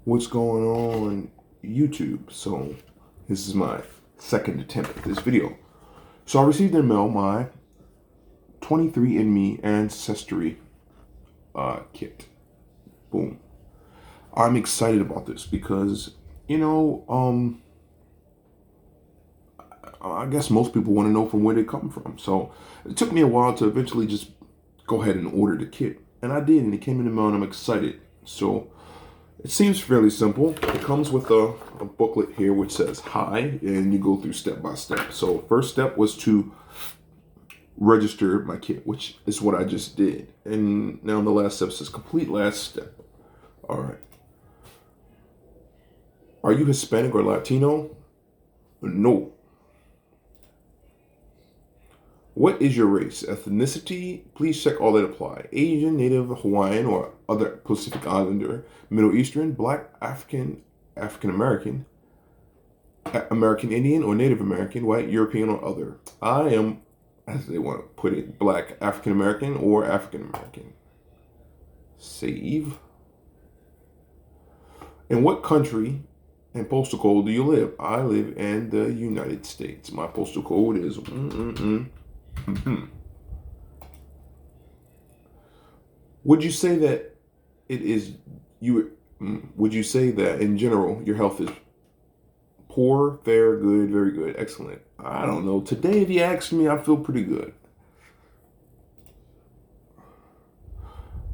What's going on YouTube? So this is my second attempt at this video. So I received in mail my 23andMe Ancestry kit. Boom. I'm excited about this because, you know, I guess most people want to know from where they come from. So it took me a while to eventually just go ahead and order the kit. And I did, and it came in the mail, and I'm excited. So it seems fairly simple. It comes with a booklet here which says hi, and you go through step by step. So first step was to register my kit, which is what I just did. And now the last step says complete last step. All right. Are you Hispanic or Latino? No. What is your race? Ethnicity? Please check all that apply. Asian, Native, Hawaiian, or other Pacific Islander, Middle Eastern, Black, African, African American, American Indian, or Native American, White, European, or other. I am, as they want to put it, Black, African American, or African American. Save. In what country and postal code do you live? I live in the United States. My postal code is Would you say that it is you? Would you say that in general your health is poor, fair, good, very good, excellent? I don't know. Today, if you ask me, I feel pretty good.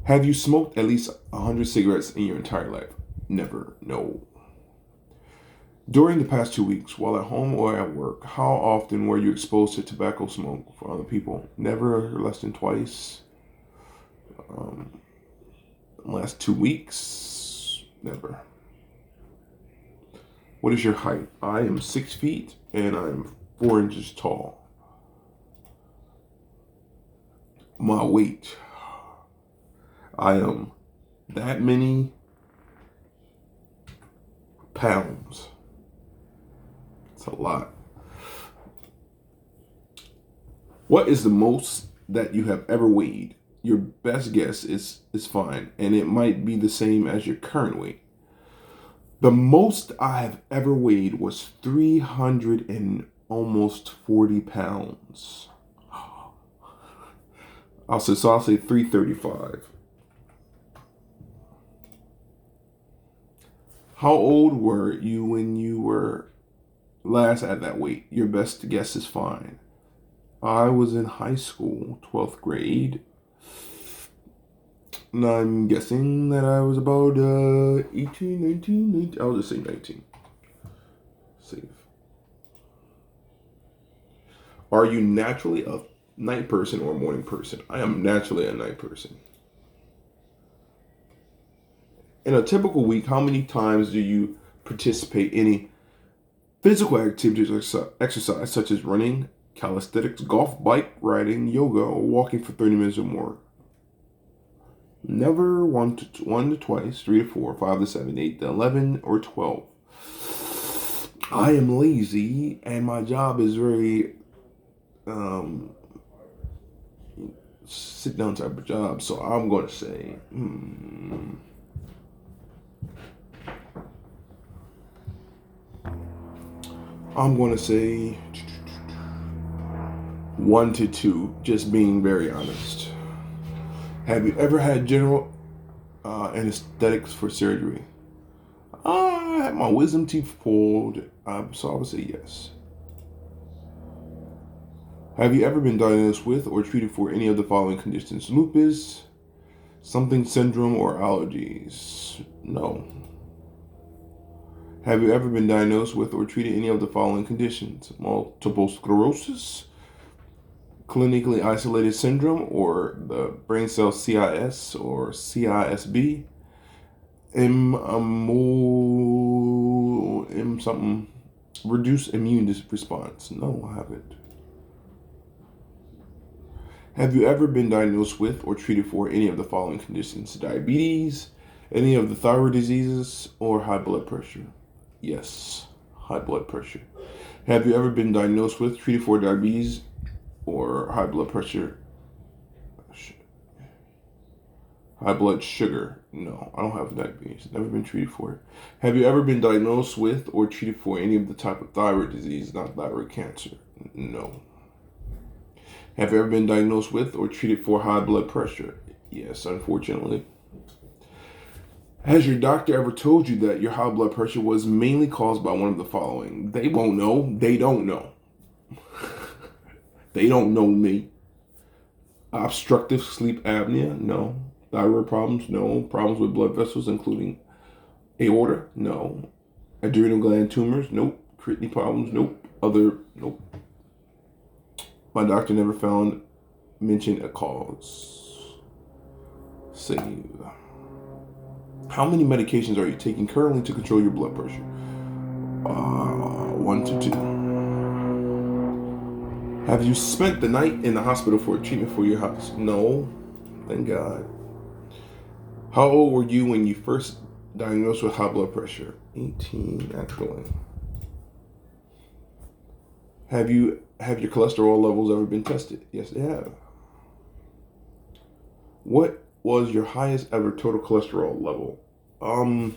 Have you smoked at least 100 cigarettes in your entire life? Never. No. During the past 2 weeks, while at home or at work, how often were you exposed to tobacco smoke from other people? Never, less than twice. Last 2 weeks, never. What is your height? I am 6 feet and I'm 4 inches tall. My weight, I am that many pounds. It's a lot. What is the most that you have ever weighed? Your best guess is fine, and it might be the same as your current weight. The most I have ever weighed was 300 and almost 40 pounds. I'll say 335. How old were you when you were last at that weight? Your best guess is fine. I was in high school, 12th grade. And I'm guessing that I was about 18, 19. I'll just say 19. Safe. Are you naturally a night person or a morning person? I am naturally a night person. In a typical week, how many times do you participate in any physical activities or exercise such as running, calisthenics, golf, bike riding, yoga, or walking for 30 minutes or more? Never one to twice, 3 to 4, 5 to 7, 8 to 11, or 12. I am lazy, and my job is very sit down type of job. So I'm going to say, I'm going to say 1 to 2. Just being very honest. Have you ever had general anesthetics for surgery? I had my wisdom teeth pulled, so I would say yes. Have you ever been diagnosed with or treated for any of the following conditions? Lupus, something syndrome, or allergies? No. Have you ever been diagnosed with or treated any of the following conditions? Multiple sclerosis, clinically isolated syndrome, or the brain cell CIS or CISB, something, reduced immune response? No, I haven't. Have you ever been diagnosed with or treated for any of the following conditions? Diabetes, any of the thyroid diseases, or high blood pressure? Yes, high blood pressure. Have you ever been diagnosed with, treated for diabetes, or high blood pressure? High blood sugar? No, I don't have diabetes. Never been treated for it. Have you ever been diagnosed with or treated for any of the type of thyroid disease, not thyroid cancer? No. Have you ever been diagnosed with or treated for high blood pressure? Yes, unfortunately. Has your doctor ever told you that your high blood pressure was mainly caused by one of the following? They won't know. They don't know. They don't know me. Obstructive sleep apnea? No. Thyroid problems? No. Problems with blood vessels, including aorta? No. Adrenal gland tumors? Nope. Kidney problems? Nope. Nope. My doctor never mentioned a cause. Save. How many medications are you taking currently to control your blood pressure? 1 to 2. Have you spent the night in the hospital for treatment for your house? No. Thank God. How old were you when you first diagnosed with high blood pressure? 18, actually. Have your cholesterol levels ever been tested? Yes, they have. What was your highest ever total cholesterol level? I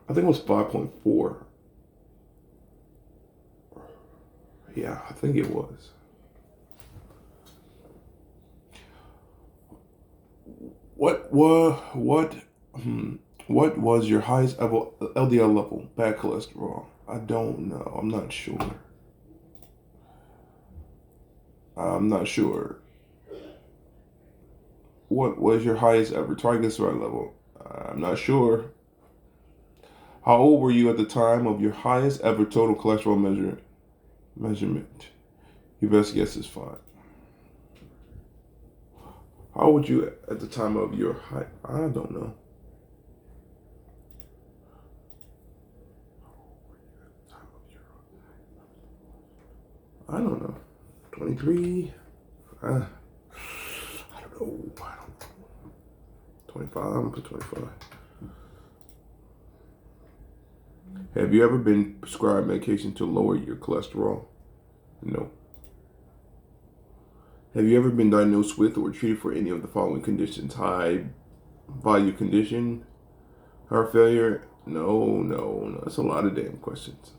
think it was 5.4. Yeah, I think it was. What was your highest ever LDL level, bad cholesterol? I don't know. I'm not sure. What was your highest ever triglyceride level? I'm not sure. How old were you at the time of your highest ever total cholesterol measurement? Your best guess is 5. How old were you at the time of your high? I don't know. I don't know. 23? I don't know. 25? I'm gonna put 25. Have you ever been prescribed medication to lower your cholesterol? No. Have you ever been diagnosed with or treated for any of the following conditions? High value condition? Heart failure? No. That's a lot of damn questions.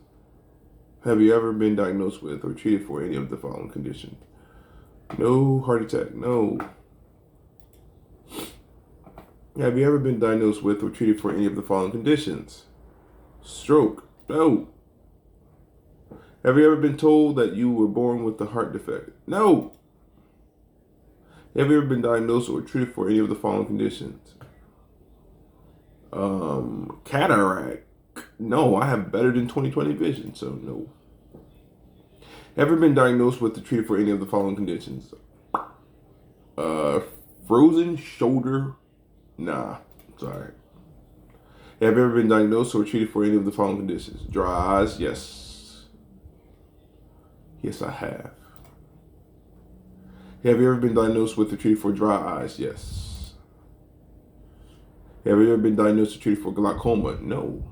Have you ever been diagnosed with or treated for any of the following conditions? No. Heart attack? No. Have you ever been diagnosed with or treated for any of the following conditions? Stroke? No. Have you ever been told that you were born with a heart defect? No. Have you ever been diagnosed or treated for any of the following conditions? Cataract? No, I have better than 20/20 vision, so no. Have you ever been diagnosed with or treated for any of the following conditions? Frozen shoulder? Nah, sorry. Have you ever been diagnosed or treated for any of the following conditions? Dry eyes? Yes. Yes, I have. Have you ever been diagnosed with or treated for dry eyes? Yes. Have you ever been diagnosed or treated for glaucoma? No.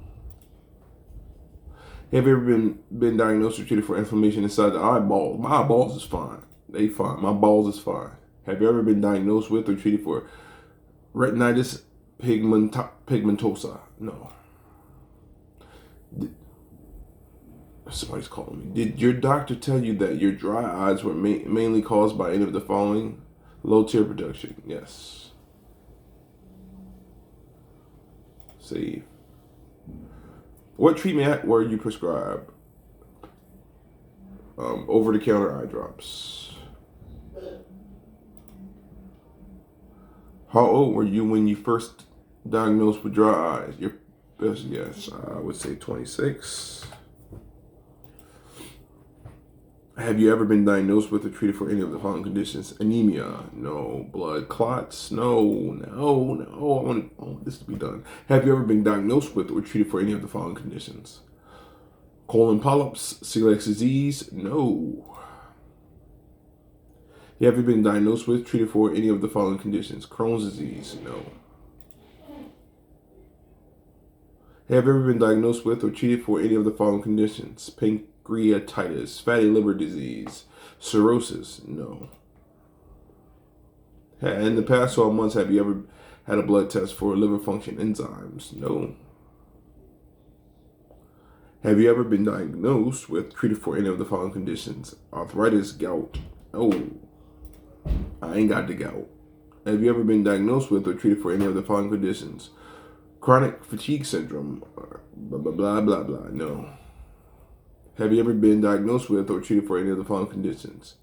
Have you ever been diagnosed or treated for inflammation inside the eyeball? My eyeballs is fine. They fine. My balls is fine. Have you ever been diagnosed with or treated for retinitis pigmentosa? No. Somebody's calling me. Did your doctor tell you that your dry eyes were mainly caused by any of the following? Low tear production? Yes. Save. What treatment were you prescribed? Over-the-counter eye drops. How old were you when you first diagnosed with dry eyes? Your best guess, I would say 26. Have you ever been diagnosed with or treated for any of the following conditions? Anemia? No. Blood clots? No. I want this to be done. Have you ever been diagnosed with or treated for any of the following conditions? Colon polyps? Celiac disease? No. Have you been diagnosed with, treated for any of the following conditions? Crohn's disease? No. Have you ever been diagnosed with or treated for any of the following conditions? Pancreatitis, fatty liver disease, cirrhosis? No. In the past 12 months, have you ever had a blood test for liver function enzymes? No. Have you ever been diagnosed with, treated for any of the following conditions? Arthritis, gout? No. I ain't got the gout. Have you ever been diagnosed with or treated for any of the following conditions? Chronic fatigue syndrome? Blah, blah, blah, blah, blah. No. Have you ever been diagnosed with or treated for any of the following conditions?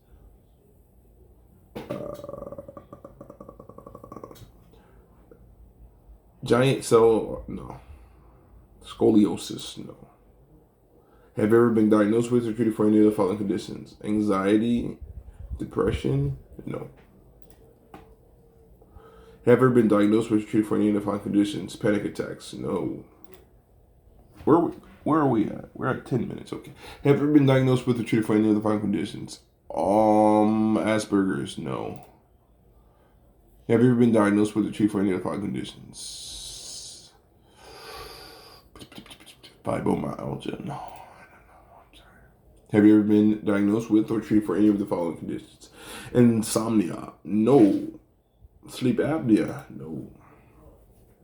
Giant cell? No. Scoliosis? No. Have you ever been diagnosed with or treated for any of the following conditions? Anxiety? Depression? No. Have you ever been diagnosed with or treated for any of the following conditions? Panic attacks? No. Where are we at? We're at 10 minutes. Okay. Have you ever been diagnosed with or treated for any of the following conditions? Asperger's? No. Have you ever been diagnosed with or treated for any of the following conditions? Fibromyalgia? No. Have you ever been diagnosed with or treated for any of the following conditions? Insomnia? No. Sleep apnea? No.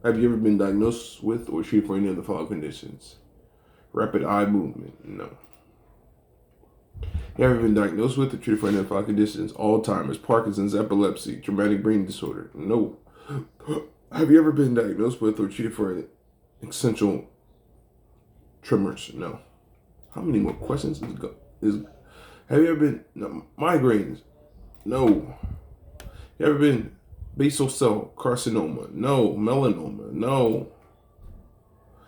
Have you ever been diagnosed with or treated for any of the following conditions? Rapid eye movement? No. Have you ever been diagnosed with or treated for any of the following conditions? Alzheimer's, Parkinson's, epilepsy, traumatic brain disorder? No. Have you ever been diagnosed with or treated for essential tremors? No. How many more questions have you ever been migraines? No. Have you ever been basal cell carcinoma? No. Melanoma? No.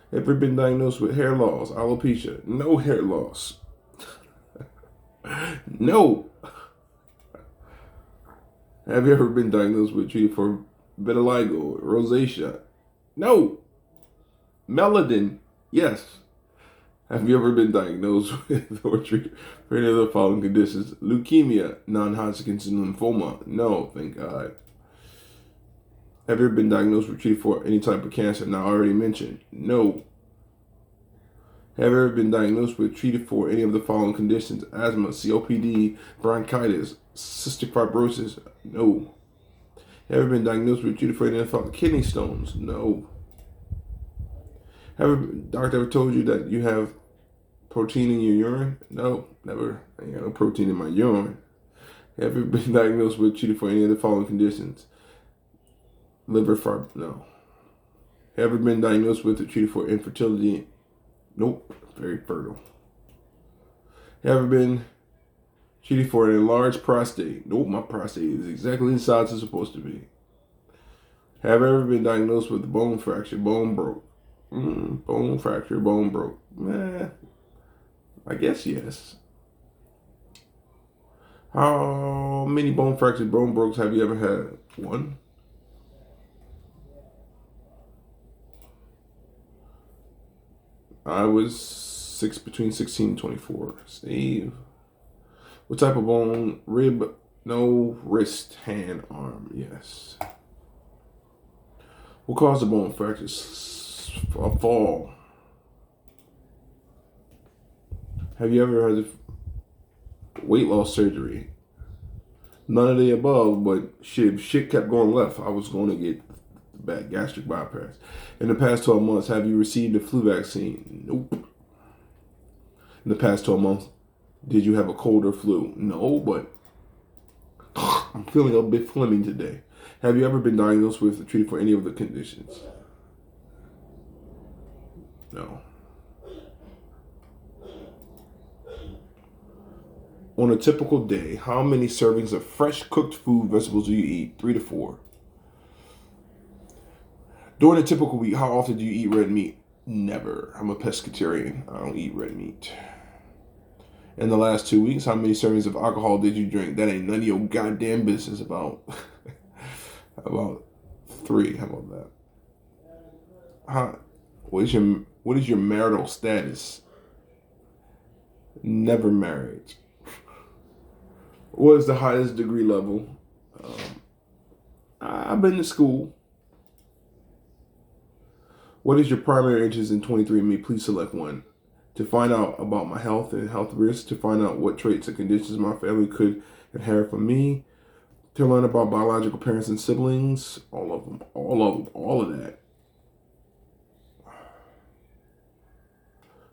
Have you ever been diagnosed with hair loss, alopecia? No hair loss. No. Have you ever been diagnosed with treated for vitiligo, rosacea? No. Meladin? Yes. Have you ever been diagnosed with or treated for any of the following conditions? Leukemia, non-Hodgkin's lymphoma? No, thank God. Have you ever been diagnosed or treated for any type of cancer? Now, I already mentioned. No. Have you ever been diagnosed with, treated for any of the following conditions? Asthma, COPD, bronchitis, cystic fibrosis? No. Have you ever been diagnosed with, treated for any of the following? Kidney stones? No. Have a doctor ever told you that you have protein in your urine? No, never. I ain't got no protein in my urine. Have you been diagnosed with, treated for any of the following conditions? Liver fibrosis? No. Have you been diagnosed with or treated for infertility? Nope. Very fertile. Have you been treated for an enlarged prostate? Nope, my prostate is exactly the size it's supposed to be. Have you ever been diagnosed with bone fracture, bone broke? Bone fracture, bone broke. I guess yes. How many bone fractures, bone brokes have you ever had? One. I was between 16 and 24. Steve. What type of bone? Rib? No. Wrist, hand, arm? Yes. What caused the bone fractures? A fall. Have you ever had weight loss surgery? None of the above, but if shit kept going left, I was going to get bad gastric bypass. In the past 12 months, have you received a flu vaccine? Nope. In the past 12 months, did you have a cold or flu? No, but I'm feeling a bit phlegmy today. Have you ever been diagnosed with or treated for any of the conditions? No. On a typical day, how many servings of fresh cooked food, vegetables do you eat? 3 to 4. During a typical week, how often do you eat red meat? Never. I'm a pescatarian. I don't eat red meat. In the last 2 weeks, how many servings of alcohol did you drink? That ain't none of your goddamn business. About 3. How about that? What is your marital status? Never married. What is the highest degree level? I've been to school. What is your primary interest in 23andMe? Please select one. To find out about my health and health risks, to find out what traits and conditions my family could inherit from me, To learn about biological parents and siblings, all of them, all of that.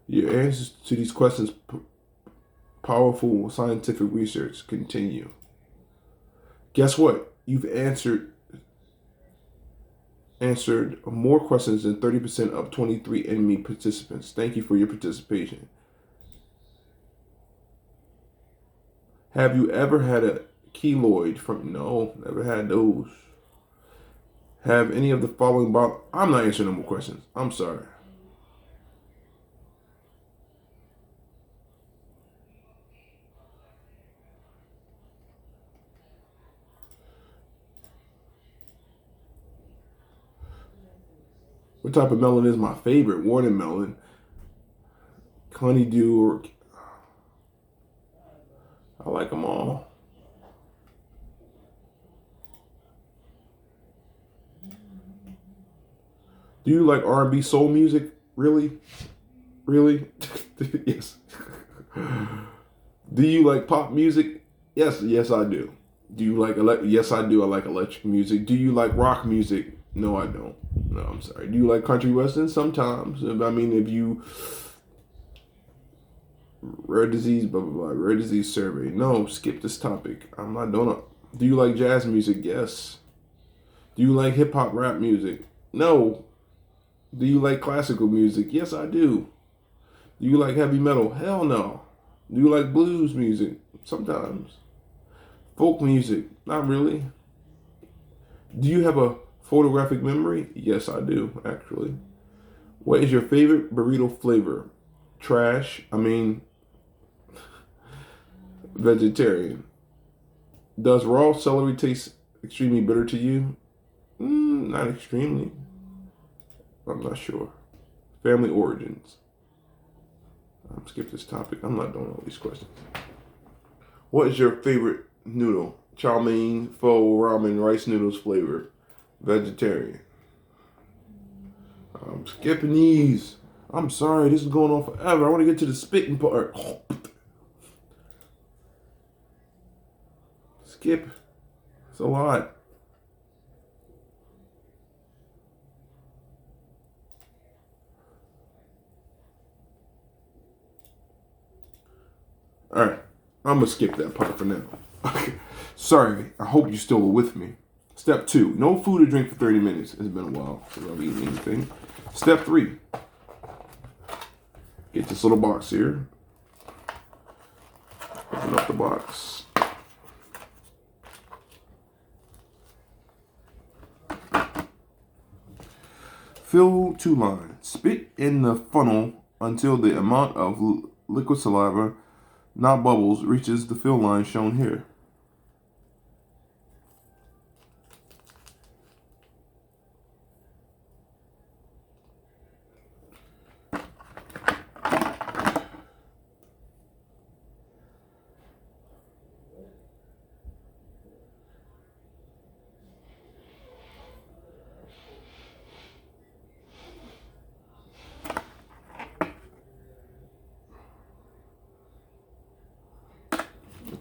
Your answers to these questions, powerful scientific research, continue. Guess what? You've answered more questions than 30% of 23andMe participants. Thank you for your participation. Have you ever had a keloid from? No, never had those. Have any of the following I'm not answering no more questions. I'm sorry. What type of melon is my favorite? Watermelon, honeydew, or I like them all. Do you like R&B soul music? Really? Really? Yes. Do you like pop music? Yes, yes I do. Do you like yes I do. I like electric music. Do you like rock music? No, I don't. No, I'm sorry. Do you like country western? Sometimes. I mean, if you rare disease, blah blah blah, rare disease survey. No, skip this topic. I'm not doing it. Do you like jazz music? Yes. Do you like hip hop rap music? No. Do you like classical music? Yes, I do. Do you like heavy metal? Hell no. Do you like blues music? Sometimes. Folk music? Not really. Do you have a photographic memory? Yes, I do, actually. What is your favorite burrito flavor? Trash. I mean, vegetarian. Does raw celery taste extremely bitter to you? Not extremely. I'm not sure. Family origins. Skip this topic. I'm not doing all these questions. What is your favorite noodle? Chow mein, pho, ramen, rice noodles flavor. Vegetarian. I'm skipping these. I'm sorry, this is going on forever. I want to get to the spitting part. Skip. It's a lot. Alright. I'm going to skip that part for now. Sorry. I hope you're still with me. Step 2. No food or drink for 30 minutes. It's been a while since I've eaten anything. Step 3. Get this little box here. Open up the box. Fill 2 lines. Spit in the funnel until the amount of liquid saliva, not bubbles, reaches the fill line shown here.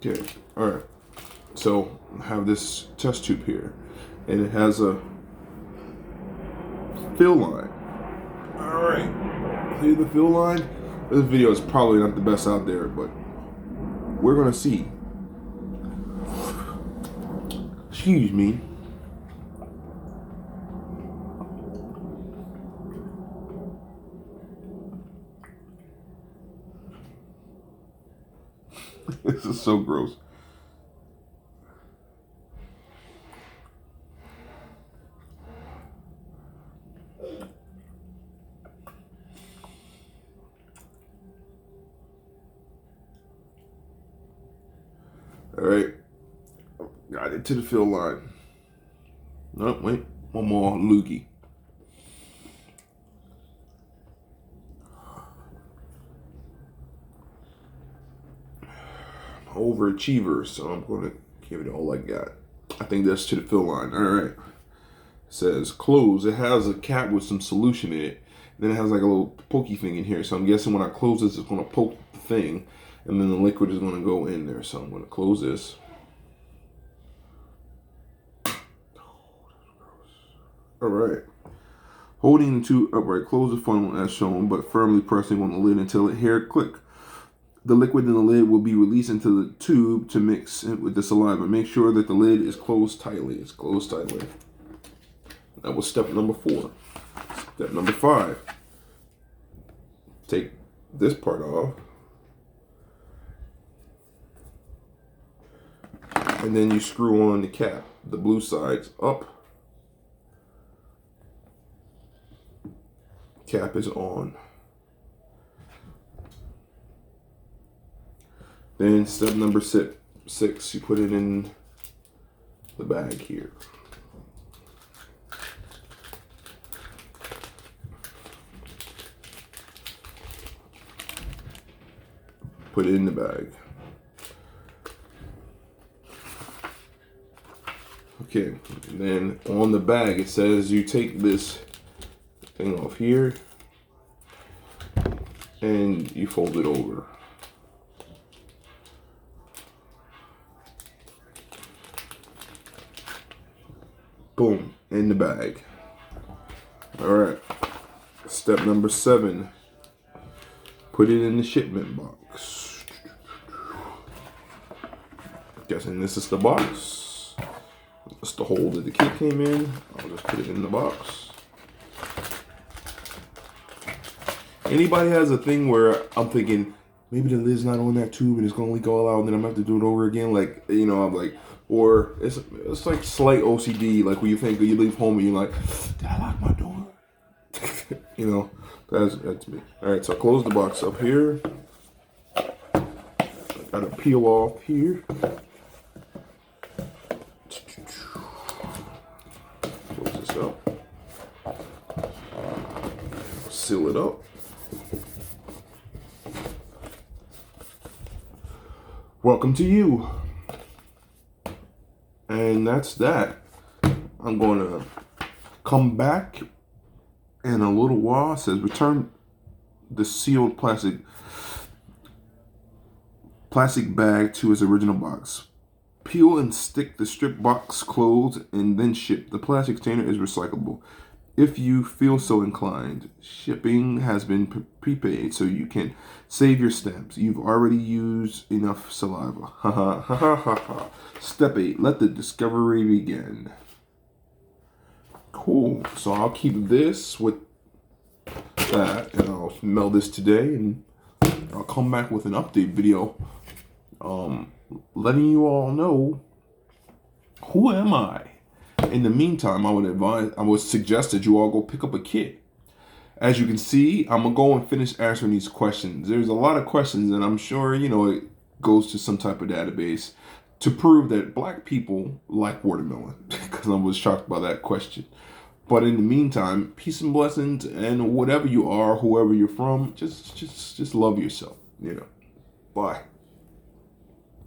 Okay, all right. So I have this test tube here, and it has a fill line. All right, see the fill line? This video is probably not the best out there, but we're gonna see. Excuse me. This is so gross. All right, got it to the fill line. No, wait, one more loogie. Overachiever, so I'm going to give it all I got. I think that's to the fill line. All right. It says close. It has a cap with some solution in it. Then it has like a little pokey thing in here. So I'm guessing when I close this, it's going to poke the thing, and then the liquid is going to go in there. So I'm going to close this. All right. Holding the two upright, close the funnel as shown, but firmly pressing on the lid until it hear click. The liquid in the lid will be released into the tube to mix it with the saliva. Make sure that the lid is closed tightly. It's closed tightly. That was step number 4. Step number 5. Take this part off. And then you screw on the cap. The blue side's up. Cap is on. Then step number 6, you put it in the bag here. Put it in the bag. Okay, and then on the bag it says you take this thing off here and you fold it over. Boom, in the bag. All right, step number 7, put it in the shipment box. Guessing this is the box. That's the hole that the kit came in. I'll just put it in the box. Anybody has a thing where I'm thinking, maybe the lid's not on that tube and it's gonna leak all out and then I'm gonna have to do it over again? Like, you know, I'm like, or it's like slight OCD, like when you think you leave home and you're like, did I lock my door? You know, that's me. All right, so I close the box up here. I gotta peel off here. Close this up. Seal it up. Welcome to you. And that's that. I'm going to come back in a little while. It says return the sealed plastic bag to its original box. Peel and stick the strip box closed and then ship. The plastic container is recyclable. If you feel so inclined, shipping has been prepaid so you can save your stamps. You've already used enough saliva. Ha ha ha ha ha ha. Step 8, let the discovery begin. Cool. So I'll keep this with that and I'll mail this today and I'll come back with an update video. Letting you all know who am I. In the meantime, I would suggest that you all go pick up a kit. As you can see, I'm going to go and finish answering these questions. There's a lot of questions, and I'm sure, you know, it goes to some type of database to prove that black people like watermelon, because I was shocked by that question. But in the meantime, peace and blessings, and whatever you are, whoever you're from, just love yourself, you know. Bye.